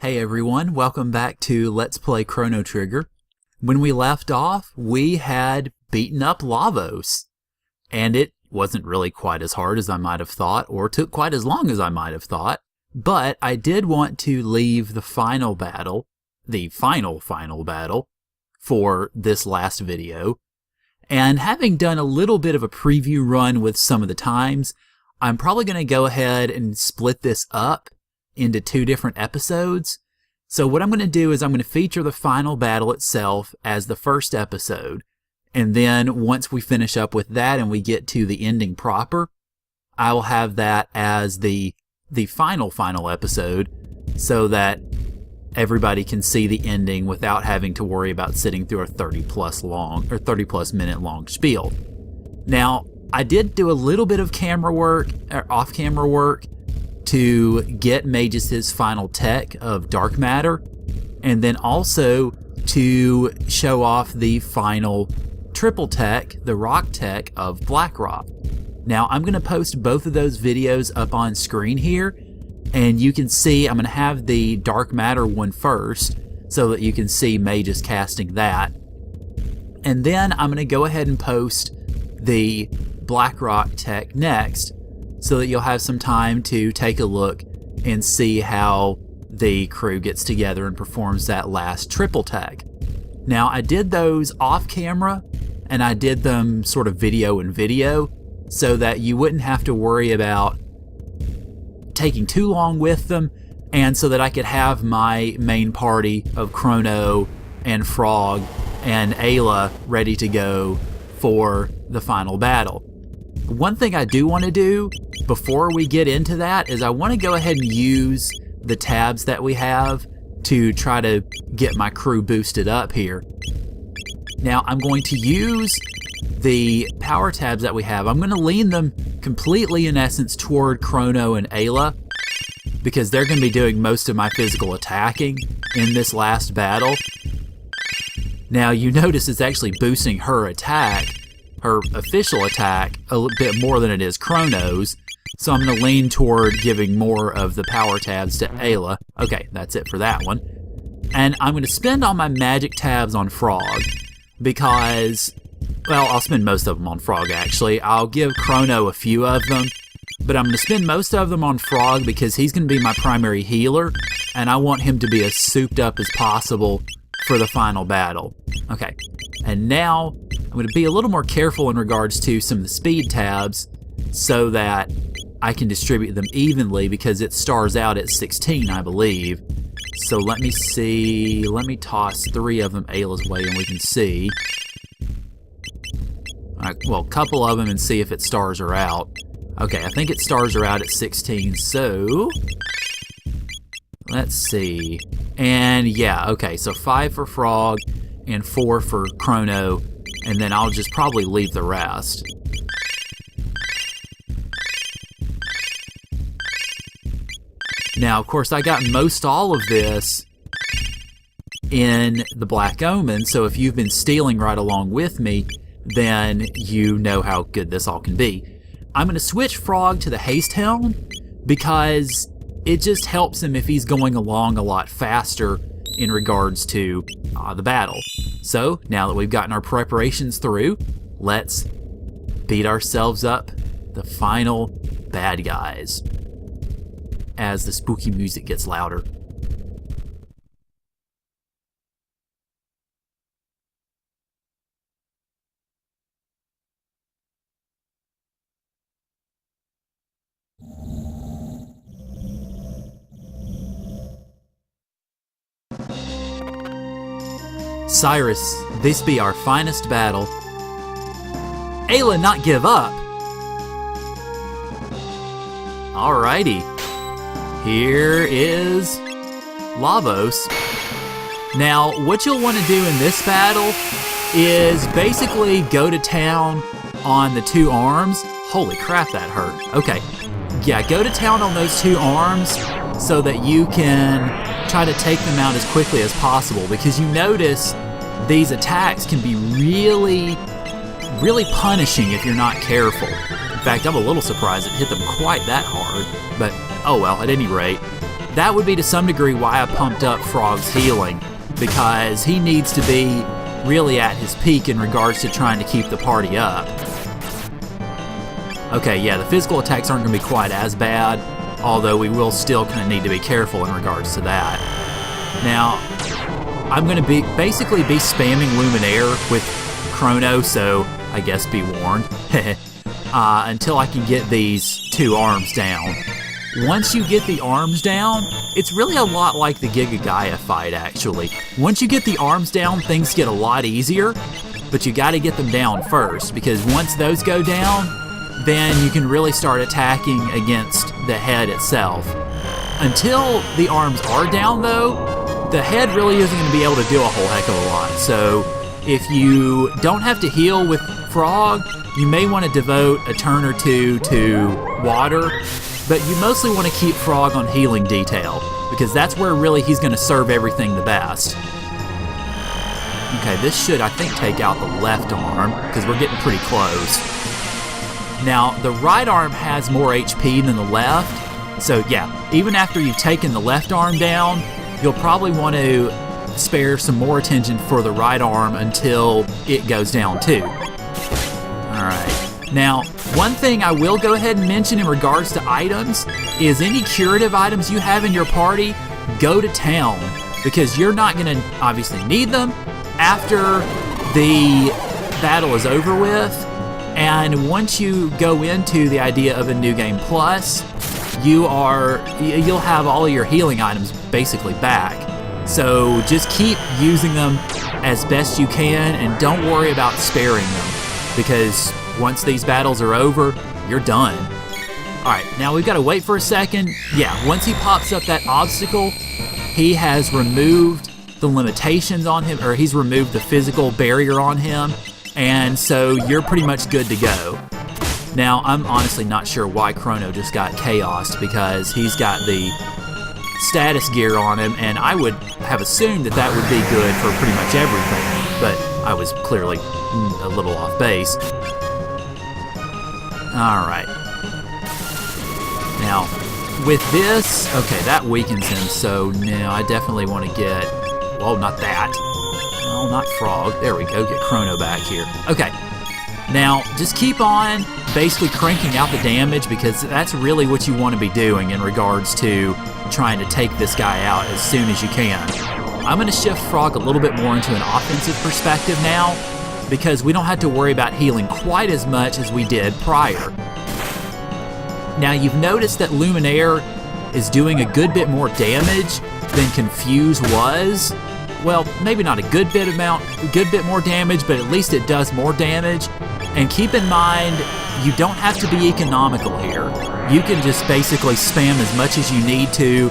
Hey everyone, welcome back to Let's Play Chrono Trigger. When we left off, we had beaten up Lavos, and it wasn't really quite as hard as I might have thought, or took quite as long as I might have thought, but I did want to leave the final battle, the final battle, for this last video. And having done a little bit of a preview run with some of the times, I'm probably going to go ahead and split this up into two different episodes. So what I'm going to do is I'm going to feature the final battle itself as the first episode. And then once we finish up with that and we get to the ending proper, I will have that as the final episode so that everybody can see the ending without having to worry about sitting through a 30 plus minute long spiel. Now, I did do a little bit of camera work, or off-camera work, to get Magus' final tech of dark matter, and then also to show off the final triple tech, the rock tech of black rock. Now I'm going to post both of those videos up on screen here, and you can see I'm going to have the dark matter one first so that you can see Magus casting that, and then I'm going to go ahead and post the black rock tech next, so that you'll have some time to take a look and see how the crew gets together and performs that last triple tech. Now, I did those off camera, and I did them sort of video in video, so that you wouldn't have to worry about taking too long with them, and so that I could have my main party of Chrono and Frog and Ayla ready to go for the final battle. One thing I do want to do before we get into that is I want to go ahead and use the tabs that we have to try to get my crew boosted up here. Now I'm going to use the power tabs that we have. I'm going to lean them completely, in essence, toward Chrono and Ayla, because they're going to be doing most of my physical attacking in this last battle. Now you notice it's actually boosting her attack, her official attack, a bit more than it is Chrono's, so I'm going to lean toward giving more of the power tabs to Ayla. Okay, that's it for that one. And I'm going to spend all my magic tabs on Frog, because, well, I'll spend most of them on Frog actually. I'll give Chrono a few of them, but I'm going to spend most of them on Frog because he's going to be my primary healer, and I want him to be as souped up as possible for the final battle. Okay, and now I'm going to be a little more careful in regards to some of the speed tabs so that I can distribute them evenly, because it stars out at 16, I believe. So let me see, let me toss 3 of them Ayla's way and we can see. Alright, well, a couple of them and see if it stars her out. Okay, I think it stars her out at 16, so let's see. And yeah, okay, so 5 for Frog and 4 for Chrono, and then I'll just probably leave the rest. Now, of course, I got most all of this in the Black Omen, so if you've been stealing right along with me, then you know how good this all can be. I'm going to switch Frog to the Haste Helm, because it just helps him if he's going along a lot faster in regards to the battle. So, now that we've gotten our preparations through, let's beat ourselves up the final bad guys as the spooky music gets louder. Cyrus, this be our finest battle. Ayla, not give up! Alrighty. Here is Lavos. Now, what you'll want to do in this battle is basically go to town on the 2 arms. Holy crap, that hurt. Okay. Yeah, go to town on those 2 arms so that you can try to take them out as quickly as possible, because you notice these attacks can be really punishing if you're not careful. In fact, I'm a little surprised it hit them quite that hard, but oh well, at any rate, that would be to some degree why I pumped up Frog's healing, because he needs to be really at his peak in regards to trying to keep the party up. Okay, yeah, the physical attacks aren't going to be quite as bad, although we will still kind of need to be careful in regards to that. Now, I'm going to basically be spamming Luminaire with Chrono, so I guess be warned, until I can get these 2 arms down. Once you get the arms down, it's really a lot like the Giga Gaia fight, actually. Once you get the arms down, things get a lot easier, but you got to get them down first, because once those go down, then you can really start attacking against the head itself. Until the arms are down, though, the head really isn't going to be able to do a whole heck of a lot. So if you don't have to heal with Frog, you may want to devote a turn or 2 to water, but you mostly want to keep Frog on healing detail, because that's where really he's going to serve everything the best. Okay, this should, I think, take out the left arm, because we're getting pretty close. Now, the right arm has more HP than the left, so yeah, even after you've taken the left arm down, you'll probably want to spare some more attention for the right arm until it goes down too. Alright. Now, one thing I will go ahead and mention in regards to items is any curative items you have in your party, go to town, because you're not going to obviously need them after the battle is over with. And once you go into the idea of a New Game Plus, you'll have all of your healing items basically back. So just keep using them as best you can, and don't worry about sparing them, because once these battles are over, you're done. Alright, now we've got to wait for a second. Yeah, once he pops up that obstacle, he has removed the limitations on him, or he's removed the physical barrier on him, and so you're pretty much good to go. Now, I'm honestly not sure why Chrono just got chaosed, because he's got the status gear on him, and I would have assumed that that would be good for pretty much everything, but I was clearly a little off base. Alright. Now, with this, okay, that weakens him, so now I definitely want to get, well, not that. No, not Frog. There we go, get Chrono back here. Okay. Now, just keep on basically cranking out the damage, because that's really what you want to be doing in regards to trying to take this guy out as soon as you can. I'm going to shift Frog a little bit more into an offensive perspective now, because we don't have to worry about healing quite as much as we did prior. Now, you've noticed that Luminaire is doing a good bit more damage than Confuse was. Well, maybe not a good bit more damage, but at least it does more damage. And keep in mind, you don't have to be economical here. You can just basically spam as much as you need to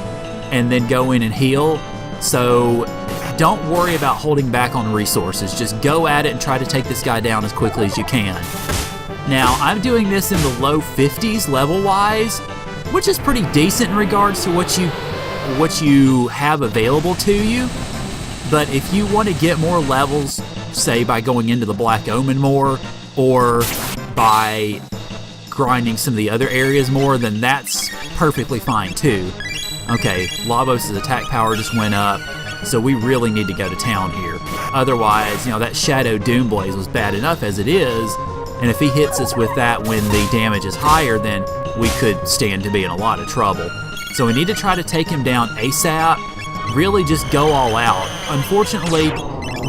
and then go in and heal. So don't worry about holding back on resources. Just go at it and try to take this guy down as quickly as you can. Now, I'm doing this in the low 50s level-wise, which is pretty decent in regards to what you have available to you. But if you want to get more levels, say by going into the Black Omen more, or by grinding some of the other areas more, then that's perfectly fine too. Okay, Lavos' attack power just went up, so we really need to go to town here. Otherwise, that Shadow Doomblaze was bad enough as it is, and if he hits us with that when the damage is higher, then we could stand to be in a lot of trouble. So we need to try to take him down ASAP. Really just go all out. Unfortunately,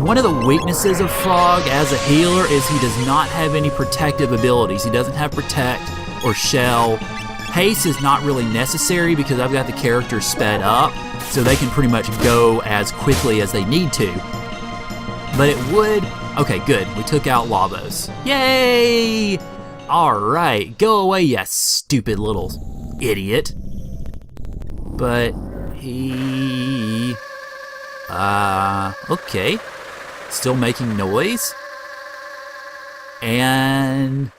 one of the weaknesses of Frog as a healer is he does not have any protective abilities. He doesn't have Protect or Shell. Haste is not really necessary because I've got the characters sped up, so they can pretty much go as quickly as they need to. But it would... Okay, good. We took out Lavos. Yay! Alright, go away, you stupid little idiot. But he... okay. Still making noise. And...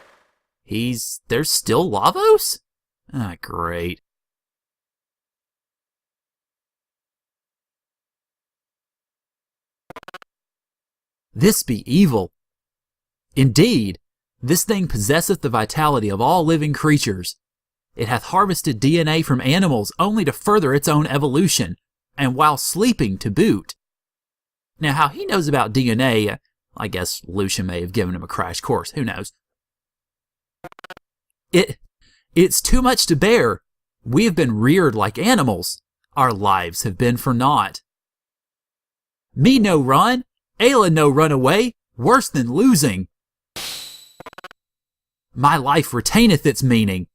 There's still Lavos? Ah, great. This be evil. Indeed, this thing possesseth the vitality of all living creatures. It hath harvested DNA from animals only to further its own evolution, and while sleeping to boot. Now, how he knows about DNA, I guess Lucia may have given him a crash course, who knows. It's too much to bear. We have been reared like animals. Our lives have been for naught. Me no run, Ayla no run away, worse than losing. My life retaineth its meaning.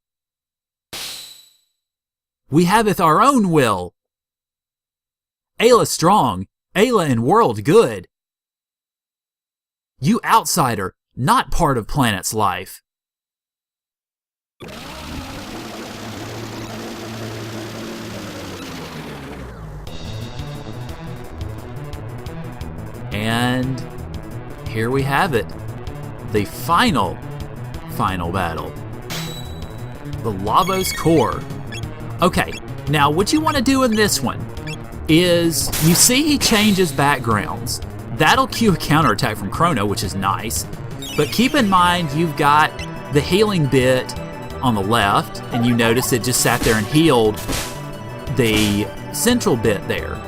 We haveth our own will. Ayla strong, Ayla in world good. You outsider, not part of planet's life. And here we have it. The final battle. The Lavos core. Okay, now what you want to do in this one is, you see he changes backgrounds. That'll cue a counterattack from Chrono, which is nice. But keep in mind, you've got the healing bit on the left, and you notice it just sat there and healed the central bit there.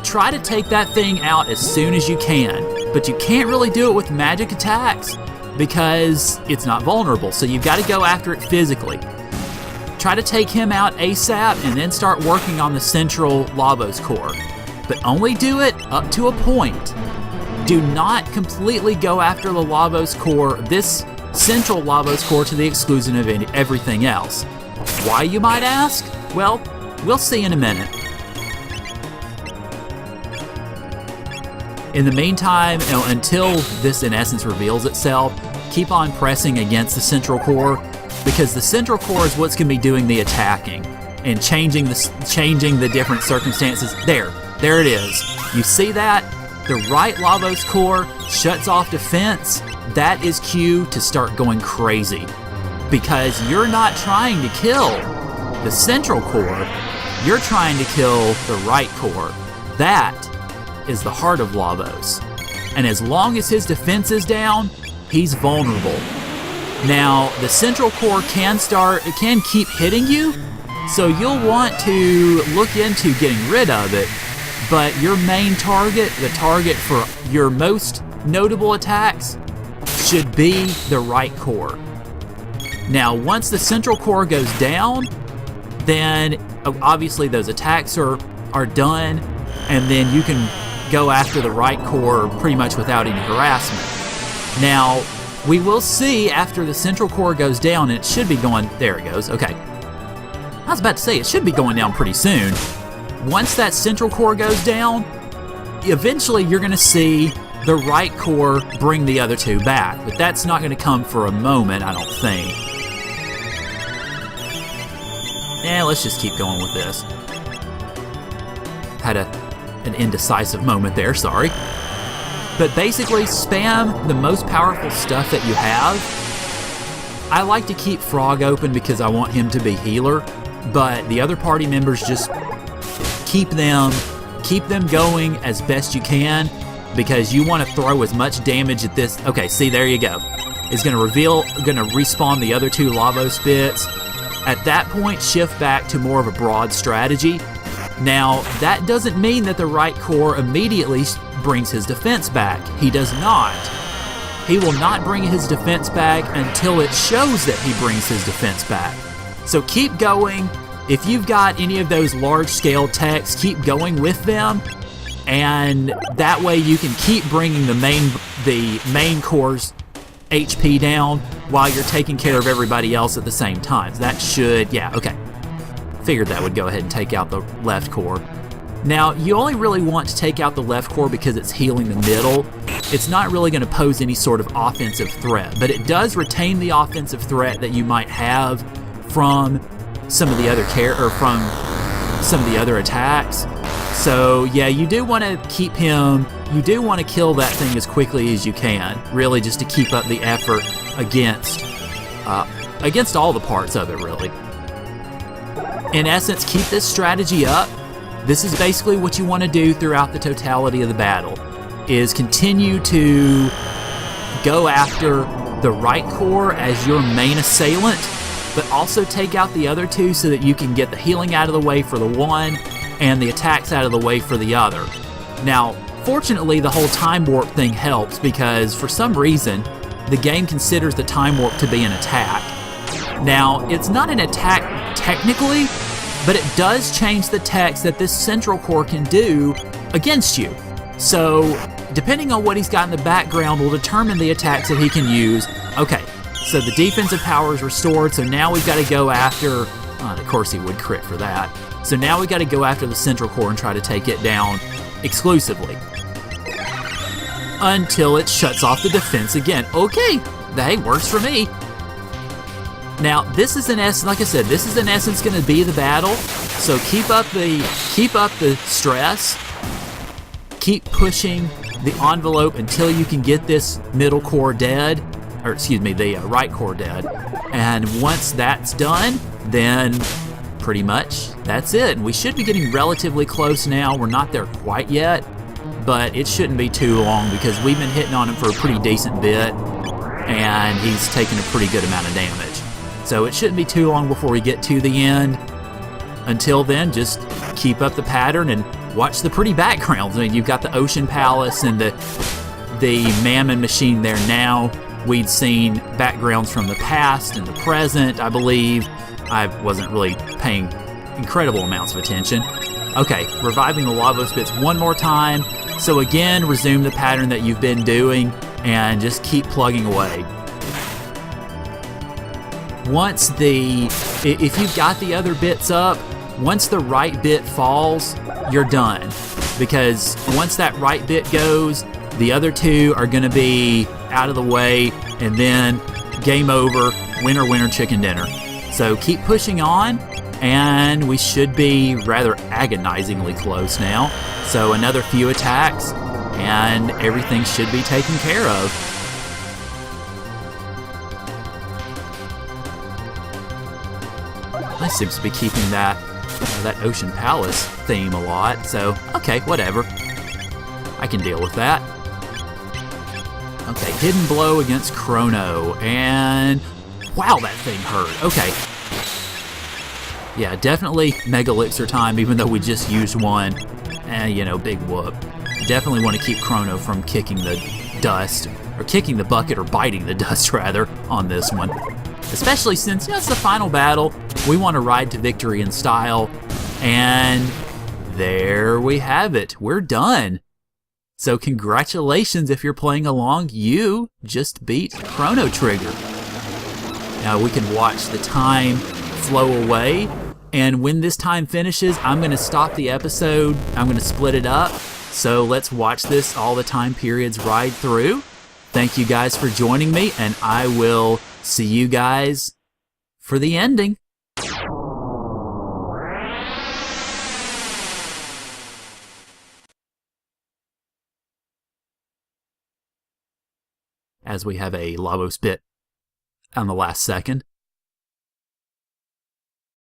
Try to take that thing out as soon as you can, but you can't really do it with magic attacks because it's not vulnerable, so you've got to go after it physically. Try to take him out ASAP and then start working on the central Lavos core, but only do it up to a point. Do not completely go after the Lavos core, this central Lavos core, to the exclusion of everything else. Why, you might ask? Well, we'll see in a minute. In the meantime, until this in essence reveals itself, keep on pressing against the central core, because the central core is what's going to be doing the attacking and changing the different circumstances. There it is. You see that? The right Lavos core shuts off defense. That is cue to start going crazy, because you're not trying to kill the central core, you're trying to kill the right core. That is the heart of Lavos. And as long as his defense is down, he's vulnerable. Now, the central core can keep hitting you, so you'll want to look into getting rid of it, but your main target, the target for your most notable attacks, should be the right core. Now, once the central core goes down, then obviously those attacks are done, and then you can go after the right core pretty much without any harassment. Now, we will see after the central core goes down, and it should be going, there it goes, okay. I was about to say, it should be going down pretty soon. Once that central core goes down, eventually you're going to see the right core bring the other two back, but that's not going to come for a moment, I don't think. Let's just keep going with this. Had an indecisive moment there, sorry. But basically, spam the most powerful stuff that you have. I like to keep Frog open because I want him to be healer, but the other party members, just keep them going as best you can, because you want to throw as much damage at this. Okay, see, there you go. It's going to respawn the other two Lavos bits. At that point, shift back to more of a broad strategy. Now, that doesn't mean that the right core immediately brings his defense back. He does not. He will not bring his defense back until it shows that he brings his defense back. So keep going. If you've got any of those large-scale techs, keep going with them, and that way you can keep bringing the main core's HP down while you're taking care of everybody else at the same time. That should, yeah, okay. Figured that would go ahead and take out the left core. Now, you only really want to take out the left core because it's healing the middle. It's not really going to pose any sort of offensive threat, but it does retain the offensive threat that you might have from some of the other attacks. So yeah, you do want to keep him. You do want to kill that thing as quickly as you can, really, just to keep up the effort against all the parts of it, really. In essence, keep this strategy up. This is basically what you want to do throughout the totality of the battle, is continue to go after the right core as your main assailant, but also take out the other two so that you can get the healing out of the way for the one and the attacks out of the way for the other. Now, fortunately, the whole time warp thing helps because for some reason, the game considers the time warp to be an attack. Now, it's not an attack technically, but it does change the text that this central core can do against you. So, depending on what he's got in the background will determine the attacks that he can use. Okay, so the defensive power is restored, so now we've got to go after... of course he would crit for that. So now we've got to go after the central core and try to take it down exclusively. Until it shuts off the defense again. Okay, that works for me. Now, this is in essence, like I said, this is in essence going to be the battle. So keep up the stress. Keep pushing the envelope until you can get this middle core dead, or excuse me, the right core dead. And once that's done, then pretty much that's it. And we should be getting relatively close now. We're not there quite yet, but it shouldn't be too long because we've been hitting on him for a pretty decent bit, and he's taken a pretty good amount of damage. So it shouldn't be too long before we get to the end. Until then, just keep up the pattern and watch the pretty backgrounds. I mean, you've got the Ocean Palace and the Mammon Machine there now. We'd seen backgrounds from the past and the present, I believe. I wasn't really paying incredible amounts of attention. Okay, reviving the Lavos bits one more time. So again, resume the pattern that you've been doing and just keep plugging away. If you've got the other bits up, once the right bit falls, you're done. Because once that right bit goes, the other two are going to be out of the way, and then game over, winner, winner, chicken dinner. So keep pushing on, and we should be rather agonizingly close now. So another few attacks, and everything should be taken care of. I seems to be keeping that Ocean Palace theme a lot, so okay, whatever. I can deal with that. Okay, hidden blow against Chrono, and wow, that thing hurt. Okay. Yeah, definitely Mega Elixir time, even though we just used one. Big whoop. Definitely want to keep Chrono from kicking the dust, or kicking the bucket, or biting the dust, rather, on this one. Especially since it's the final battle, we want to ride to victory in style, and there we have it. We're done. So congratulations if you're playing along, you just beat Chrono Trigger. Now we can watch the time flow away, and when this time finishes, I'm going to stop the episode. I'm going to split it up. So let's watch this, all the time periods ride through. Thank you guys for joining me, and I will see you guys for the ending. As we have a Lavos bit on the last second.